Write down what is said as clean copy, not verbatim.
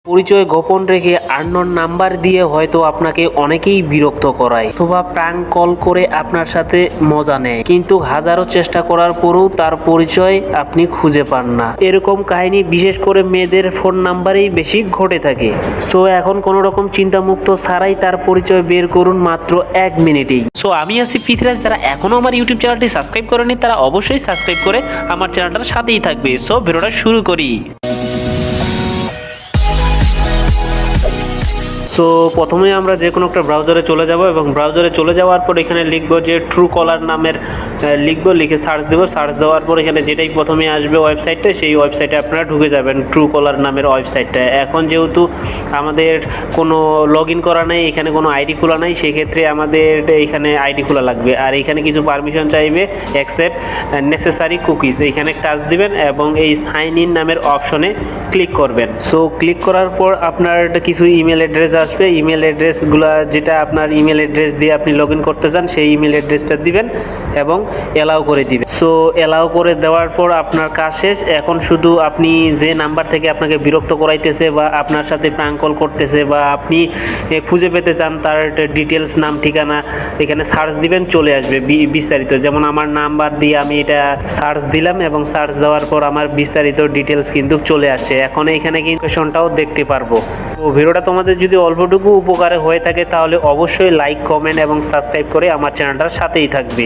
পরিচয় গোপন রেখে আননোন নাম্বার দিয়ে হয়তো আপনাকে অনেকেই বিরক্ত করায় অথবা প্র্যাঙ্ক কল করে আপনার সাথে মজা নেয়, কিন্তু হাজারো চেষ্টা করার পরেও তার পরিচয় আপনি খুঁজে পান না। এরকম কাহিনী বিশেষ করে মেয়েদের ফোন নাম্বারেই বেশি ঘটে থাকে। সো এখন কোনো রকম চিন্তামুক্ত ছাড়াই তার পরিচয় বের করুন মাত্র 1 মিনিটেই। সো আমি আছি পৃথ্বীরাজ। যারা এখনো আমার ইউটিউব চ্যানেলটি সাবস্ক্রাইব করেনি তারা অবশ্যই সাবস্ক্রাইব করে আমার চ্যানেলটার সাথেই থাকবে। সো ভিডিওটা শুরু করি। সো প্রথমে আমরা যে কোনো একটা ব্রাউজারে চলে যাব এবং ব্রাউজারে চলে যাওয়ার পর এখানে লিখব যে ট্রুকলার নামের লিখে সার্চ দেব। সার্চ দেওয়ার পর এখানে যেটাই প্রথমে আসবে ওয়েবসাইটটা, সেই ওয়েবসাইটে আপনারা ঢুকে যাবেন, ট্রুকলার নামের ওয়েবসাইটটা। এখন যেহেতু আমাদের কোনো লগ ইন করা নেই, এখানে কোনো আইডি খোলা নেই, সেক্ষেত্রে আমাদের এখানে আইডি খোলা লাগবে। আর এখানে কিছু পারমিশন চাইবে, অ্যাকসেপ্ট নেসেসারি কুকিজ, এইখানে টাচ দিবেন এবং এই সাইন ইন নামের অপশনে ক্লিক করবেন। সো ক্লিক করার পর আপনার কিছু ইমেল অ্যাড্রেস আসবে। ইমেল অ্যাড্রেসগুলো যেটা আপনার ইমেল অ্যাড্রেস দিয়ে আপনি লগ ইন করতে চান সেই ইমেল অ্যাড্রেসটা দিবেন এবং অ্যালাউ করে দিবেন। সো অ্যালাউ করে দেওয়ার পর আপনার কাজ শেষ। এখন শুধু আপনি যে নাম্বার থেকে আপনাকে বিরক্ত করাইতেছে বা আপনার সাথে প্র্যাঙ্ক কল করতেছে বা আপনি খুঁজে পেতে চান তার ডিটেলস, নাম, ঠিকানা, এখানে সার্চ দিবেন, চলে আসবে বিস্তারিত। যেমন আমার নাম্বার দিয়ে আমি এটা সার্চ দিলাম এবং সার্চ দেওয়ার পর আমার বিস্তারিত ডিটেলস কিন্তু চলে আসছে। এখন এইখানে কিন্তু কোয়েশনটাও দেখতে পারবো। তো ভিডিওটা তোমাদের যদি অল্পটুকু উপকারে হয়ে থাকে তাহলে অবশ্যই লাইক, কমেন্ট এবং সাবস্ক্রাইব করে আমার চ্যানেলটার সাথেই থাকবে।